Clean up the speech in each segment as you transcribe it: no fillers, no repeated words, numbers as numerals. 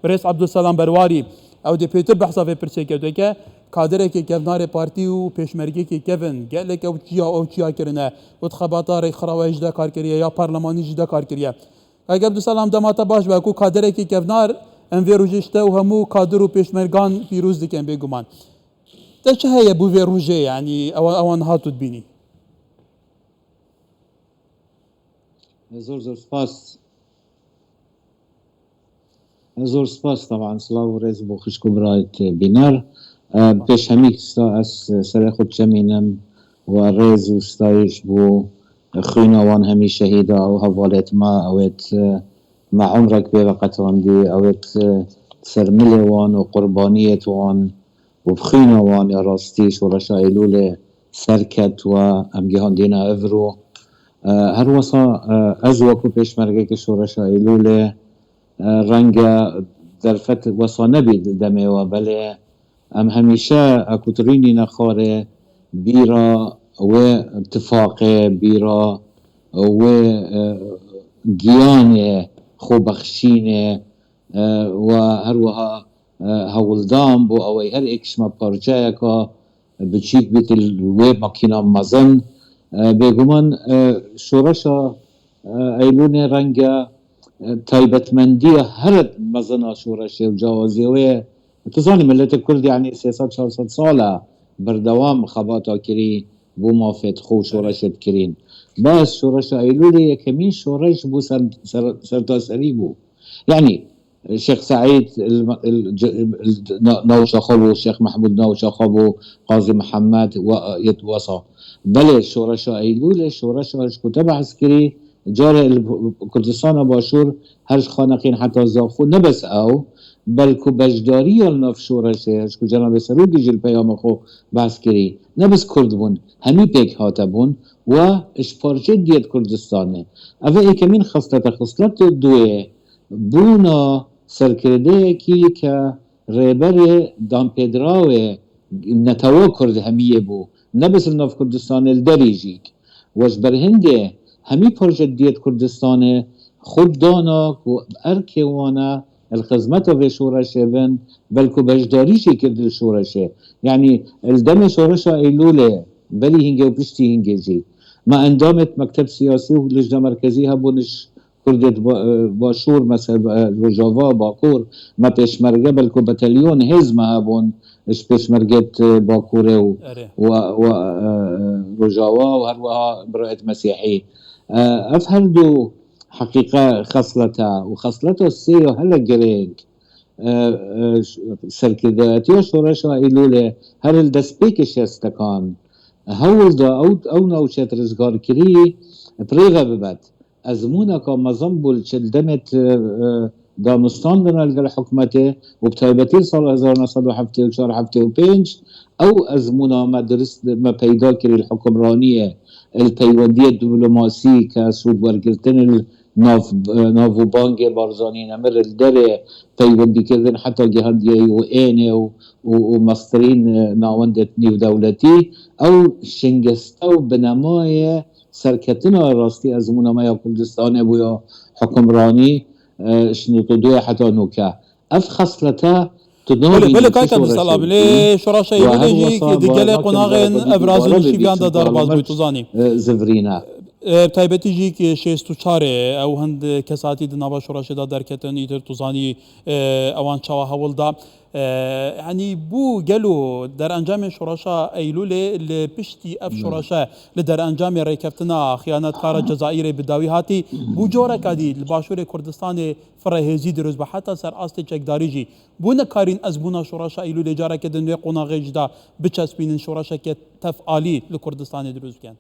برئیس عبدالسلام برواری او دی پیتر بحثا في پرسه کرده که کادره که کفنار پارتی و پیشمرگی که کفن گلک او چیا کرنه و تخباتار خراوه جدا کار کریه یا پارلمانی جدا کار کریه اگه عبدالسلام دماتا باش با کو کادره که کفنار ام روجشته و همو کادر و پیشمرگان پیروز دکن بگمان ده چه هیه بو روجه يعني اوان هاتو تبینی زور سپاس طبعا سلاو و رز بو خشکو برایت بینار پیش همی از سر خود چمینم و رز و ستایش بو خوینوان همی شهیده او حوالت ما اوید مع عمرك بوقت واندي اوید سرمله وان و قربانیت وان و بخینوان یا راستیش و رشا ایلول سرکت و امگیهان دینا افرو هر وصا از وکو پیشمرگه که شورشا ایلول رنگ در فتر وصا نبید دمه و بله ام همیشه اکترینی نخاره بیرا و اتفاق بیرا و گیان خوبخشین و هر وها هولدام بو اوی هر اکشما پارچه که بچیک بیت الوی مکینا مزن بگمان شورشا ایلون رنگ تایبتمندی هر مزنا شورشه و جوازی و تزانی ملت کرد یعنی 300-400 ساله بردوام خباتا کری بو مافت خو شورشت کرین بس شورش ایلول یکمین شورش بو سرتاسری بو يعني الشيخ سعيد ناوشاخبو الشيخ محمود ناوشاخبو قاضي محمد ويتوصى بله شورشا ایلول شورشا كتب عسكري جار كردستان باشور هرش خانقين حتى زاخو نبس او بلکو بجداری الناف شورشه هشکو جناب سروگی جل پیام خو بحث کری نبس کرد بون همی پیک هاته بون و اشپارچه دیت کردستانه اوه ایکمین خصلت دوه بونا سرکرده که ریبر دام پیدراوه نتوا کرد همیه بو نبس الناف کردستانه الدریجیک وش برهنده همی پارچه دیت کردستانه خود دانا و ارکوانا الخدمات في شورشه بن بلكو بجداريشي كرد شورشه يعني الدم شورشه ايلوله بلي هنجي وبشتي هنجي ما اندامت مكتب سياسي ولجنه مركزيه بونش كردت باشور مثلا رجاوا باكور ما بيشمرجه بلكو بتاليون هزمه هبون اش بيشمرجت باكوره و رجاوا وهروها برائه مسيحي افهمدو حقيقة خصلتها وخصلته السيو هلا جرينك سركداتي شورشا ايلوله هل الدسبيكش يستكان هول دا او نوشت رزگار كري بريغة ببد ازمونا كا مزنبول چلدمت دامستان دنالغ الحكمته وبتايبتي سال 1974 او ازمونا مدرس ما پیدا كري الحكمرانية التايواندية الدبلوماسي كسود ورگرتن نافو بانگ بارزانی نمر الدره پیوندی کردن حتی جهاندیه و اینه و مسترین ناوندت نیو دولتی او شنگسته و بنمای سرکتنا راستی از منامه کردستانه بویا حکمرانی شنوتو دوی حتی نوکه اف خصلته بله کاي عبدالسلام لي شراشة يجي دجال قناغين ابرازون شيبيان دا دارباز بيتوزاني زفرينا تایبەتی جی که 64 او هند کساتی دنابا شورشه دا درکتن ایتر توزانی اوان چاوا هولدا يعني بو قالوا در انجام شورشه ایلول لپشتی اف شورشه لدر انجام ریکفتنا خیانت کار جزائر بداوی هاتی بو جوره کادی الباشور کردستان فرهزی دروز به حتی سر است چکداری جی بو نکارین از بونا شورشه ایلول جاره که دنوی قناغ جدا بچسبین شورشه که تفعالی لکردستان دروز کن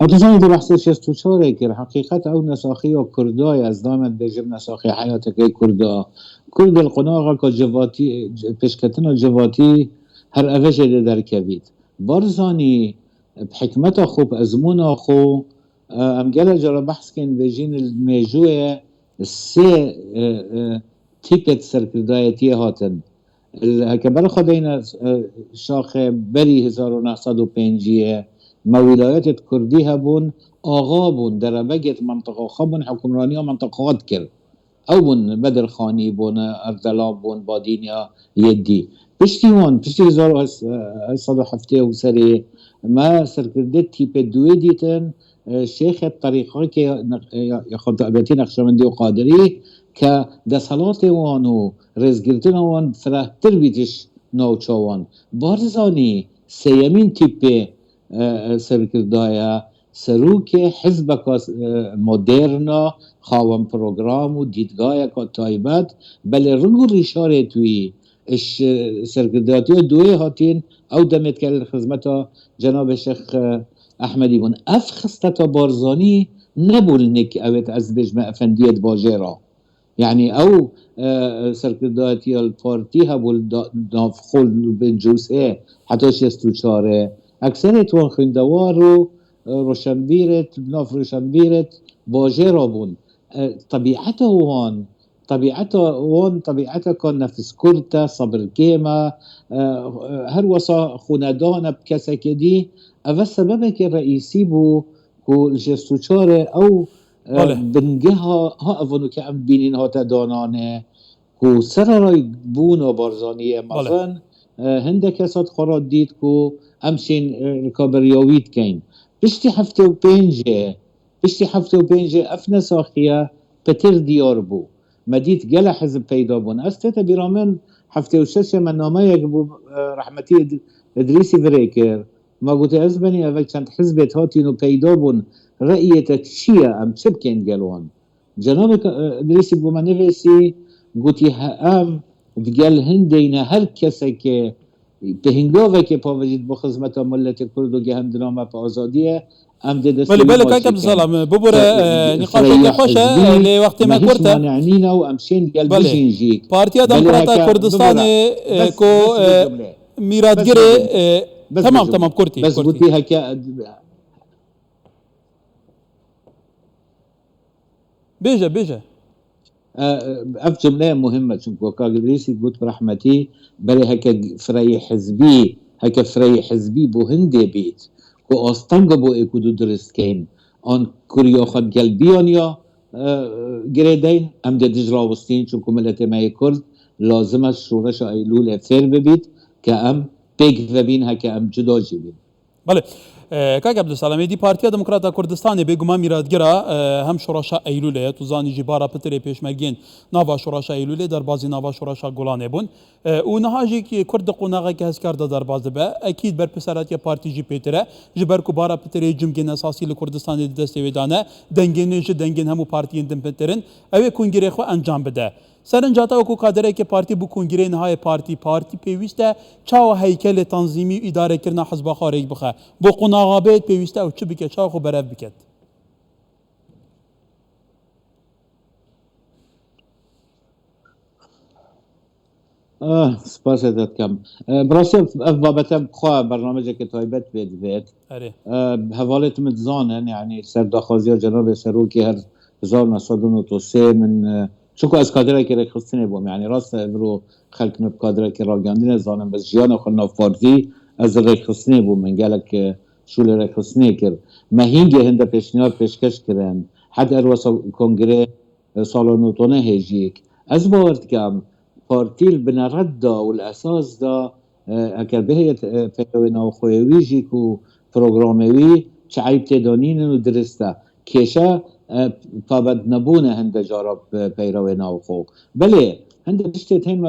اتزانی در بحث 64 که حقیقت او نساخی و کردای از دامت بجم نساخی حیات که کرد القناغ که جواتی پشکتنا جواتی هر اوش در کبید بارزانی بحکمت خوب ازمون خو امگل جرا بحث کن بجین المیجوه سه تیپت سرکردایتی هاتن هکبر خداینا شاخ بری 1905 ما ولایت کردی هبون آغا بون در بقیت منطقه خبون حکمرانی منطقات کرد او بون بدر خانی بون اردلان بون بادینیا یدی پشتی وان پشتی 1907 و سری ما سرکرده تیپ دوی دیتن شیخ طریقه که خطابتی نقشبندی و قادری که دستالات وان و رزگرتن وان فرهتر بیتش نوچوان بارزانی سیمین تیپ سرکردایا سروک حزب مدرنا خواهم پروگرام و دیدگاه که تایبت بله رنگو ریشاره توی اش سرکرداتی دوی هاتین او دمت که خدمت جناب شیخ احمدی بون اف خستتا بارزانی نبول نک اوت از بجمع افندیت باجرا يعني او سرکرداتی الپارتی هبول نافخول بنجوسه حتی شستو چاره اکثر توان خندوار رو روشنبیرت ناف روشنبیرت باجرا بون طبيعته وان طبيعته كان نفس كرتا صبر كيما هر وصا خوندان بكسك دي اول سببك الرئيسي بو كو الجستوچار او بله بنگها ها افونو که ام بینین ها تدانانه کو سر رای بون و بارزانیه بله مزن هنده کسات خوراد دید کو امشین رکابریاوید کن پشتی هفته و پینجه افن ساخیه پتر دیار بو مدید گل حزب پیدا بون استتا بیرامن هفته و شش من نامه یک بو رحمتی ادریسی بریکر ما قلت ازبني اوك چند حزبت هاتين وبيدا بون رأيتك چیه ام چه بکن گلوان جناب ادریسی بو من نویسی گوتی هم بگل هندین هر کسی که به هنگاوه که پاوجید با خدمت ملت کرد و گهندنامه پا آزادیه ام ده دستی بله بله كاك عبد السلام ببر نقاشك خوشه لوقت ما هیچ كورتا مانعنینا و امشین گل بله بجینجیک بارتيا بله دمقراطا هکا كردستان ببرا كو بس بجمله ميرادگري بس تمام بجمله تمام كورتي بس كورتي قلتي هكا بيجا اف جمله مهمه چونکو کاغدریسی گوت برحمتی بله هکا فرای حزبی بو هنده بیت کو آستانگا بو اکودو درست کن آن کوریا خود گلبیان یا گریدین ام ده دجراوستین چونکو ملت مای کرد لازم از شورش ایلول فیر ببید که ام پیگ وبین هکا ام جدا جبین بله كاك عبد السلام دي بارتيا ديمقراطا كردستان بيغما ميرادگرا هم شوراشا ايلوله توزاني جبارا پتري پيشمرگين ناوا شوراشا ايلوله در بازي ناوا شوراشا گولانه بون و نهاجي كي كرد قوناغا كي هسكار در باز به اكيد بر پسرات بارتي جي پيتره جبر کو بارا پتري جمگن اساسي لكردستان دست ويدانه دنگن همو پارتيين دم پترن اوي کنگره خو انجام بده سرنجاتا وکو کادره که پارتی بو کنگره نهای پارتی پیوسته چاو هیکل تنظیمی اداره کرنا حزب خارج بخه بو قناغابت پیوسته او چه بکه چاو خو برف بکد سپاس داد کم براستی اف بابتا بخواه برنامج که تایبت بید اره حوالت متزانن يعني سرداخوازی جناب سروکی هر 1993 من چونکو از کادره که رخصتنه بوم يعني راست برو خلق نب کادره که راگاندین زانم بس جیان خلنا فارزی از رخصتنه بوم من گلک شول رخصتنه کرد مهینگه هنده پیشنیار پیشکش کرن حد ارواس کنگره سالانوتونه هجیک از باورد کم پارتیل بنرد دا والاساس دا اگر بهیت پیروینا و خویویجی کو پروگراموی چه عیب تدانین و درسته کشه پابد نبونه هنده جارب پیروینا و خو بله هنده بشتت هم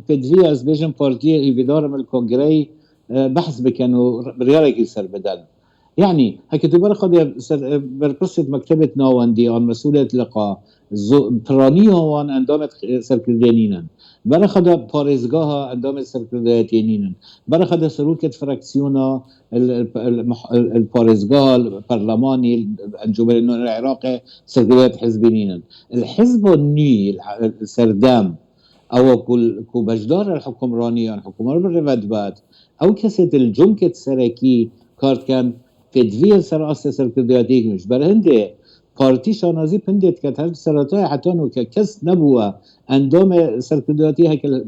پدوی از بیجن پارتی ایویدارم الکنگره بحث بکن و ریارکی سر بدن يعني هكذا برخد برقصة مكتبة ناواندي عن مسؤولية لقاء برانية وان اندامت سركردينينا برخد باريزگاها اندامت سركردينينا برخد سلوكة فراكسيونا الباريزگاها البرلماني الانجمن العراقي سركرديات حزبينينا الحزب الني السردام او كو بجدار الحكمرانية الحكومة بالرفدبات او كسيت الجمكة سركي کارت کن فدوی سر آسته سرکردیاتی کنش بر هنده پارتی شانازی پندید که هر سراتای حتی نو که کس نبوه اندام سرکردیاتی هکل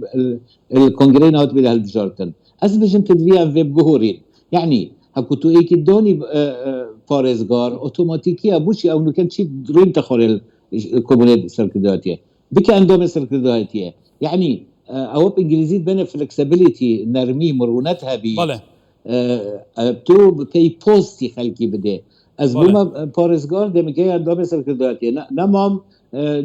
الکنگره نهات بیده هل بجارتن از بجن فدوی هم ویب گهورین يعني هكو تو ايكي دوني بارزگار اوتوماتيكيا بوشي او نكن شي درين تخورل كومونيت سركداتيه بك اندوم سركداتيه يعني او بانجليزي بين فلكسبيليتي نرمي مرونتها بيت بله تو بي بوستي خلقي بده از بله بوما بارزگار دم جاي اندوم سركداتيه نمام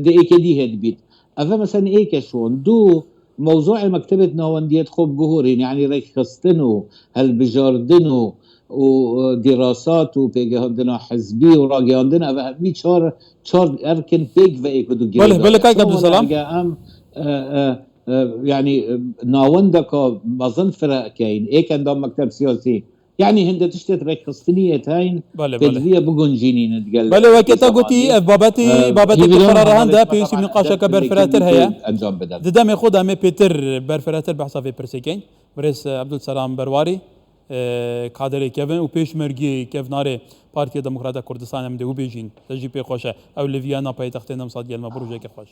دي ايكي دي هاد بيت افا مثلا ايكي شون دو موضوع مكتبة نواندية خوب جهورين يعني ريخستنو هل بجاردنو ودراسات وبيجي عندنا حزبي وراجي عندنا بي چهار اركن بيج و ايكودو بله بله جريدايا كاك عبد صولا السلام اجا ام يعني ناوندكا مظن فرق كاين ايه كان دام مكتب سياسي يعني هند تشتت ريخستنية هاين بله بله بيدفيا بقون جينين بله في وكتا قوتي زماني بابتي هيفيدون قرار هنده همالت ما بيوسي طبعا مناقشه درت كبر اللي فراتر كلمة هيا انجام بدن ددامي خود همه بيتر بر فراتر بحثا في برسيكين بريس عبد السلام برواري كادر كيفن و پیشمرگی کیفناره پارتی دموکرات کردستان هم ده و بیجین تجی پی خوشه او لویانا پایتخت نمساد گلما بروجه که خوش